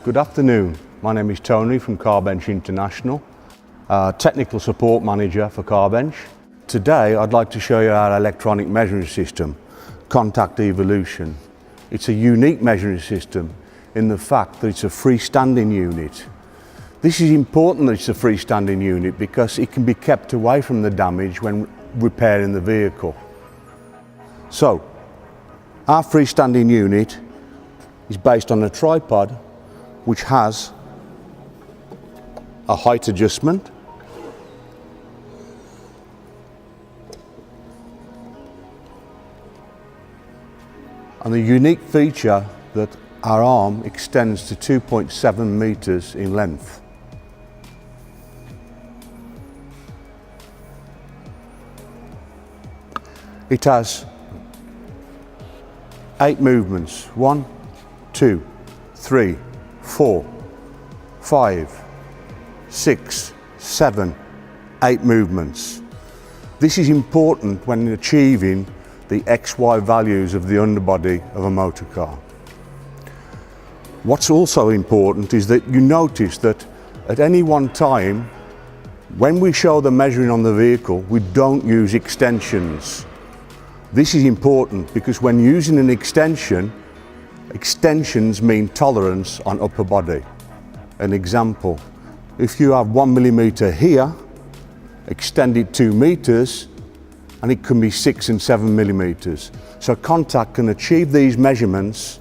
Good afternoon, my name is Tony from Car Bench International, Technical Support Manager for Car Bench. Today I'd like to show you our electronic measuring system, Contact Evolution. It's a unique measuring system in the fact that it's a freestanding unit. This is important that it's a freestanding unit because it can be kept away from the damage when repairing the vehicle. So, our freestanding unit is based on a tripod which has a height adjustment, and the unique feature that our arm extends to 2.7 meters in length. It has 8 movements, 1, 2, 3, 4, 5, 6, 7, 8 movements. This is important when achieving the XY values of the underbody of a motor car. What's also important is that you notice that at any one time, when we show the measuring on the vehicle, we don't use extensions. This is important because when using an extension, extensions mean tolerance on upper body. An example, if you have 1 millimeter here, extend it 2 meters, and it can be 6 and 7 millimeters. So Contact can achieve these measurements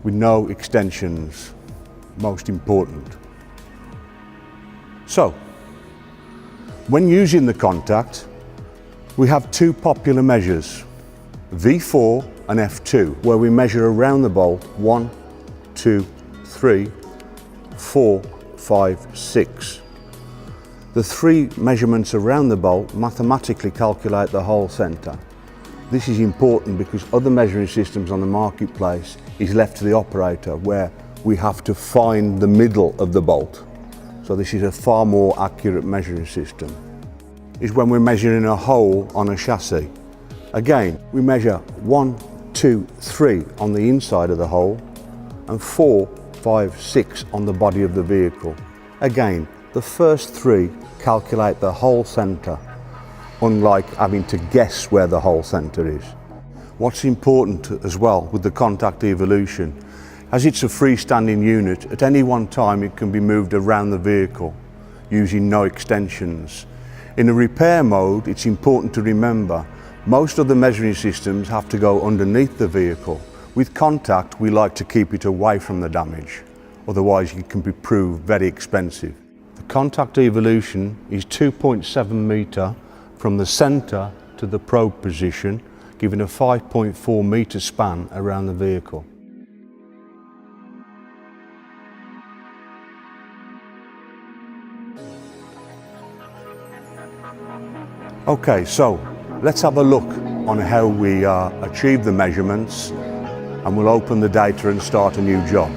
with no extensions, most important. So, when using the Contact, we have 2 popular measures, V4 and F2, where we measure around the bolt 1, 2, 3, 4, 5, 6. The 3 measurements around the bolt mathematically calculate the hole centre. This is important because other measuring systems on the marketplace is left to the operator, where we have to find the middle of the bolt. So this is a far more accurate measuring system. Is when we're measuring a hole on a chassis. Again, we measure 1, 2, 3 on the inside of the hole and 4, 5, 6 on the body of the vehicle. Again, the first 3 calculate the hole centre, unlike having to guess where the hole centre is. What's important as well with the Contact Evolution, as it's a freestanding unit, at any one time it can be moved around the vehicle using no extensions. In a repair mode, it's important to remember most of the measuring systems have to go underneath the vehicle. With Contact, we like to keep it away from the damage, otherwise it can be proved very expensive. The Contact Evolution is 2.7 metre from the centre to the probe position, giving a 5.4 metre span around the vehicle. Okay, so let's have a look on how we achieve the measurements, and we'll open the data and start a new job.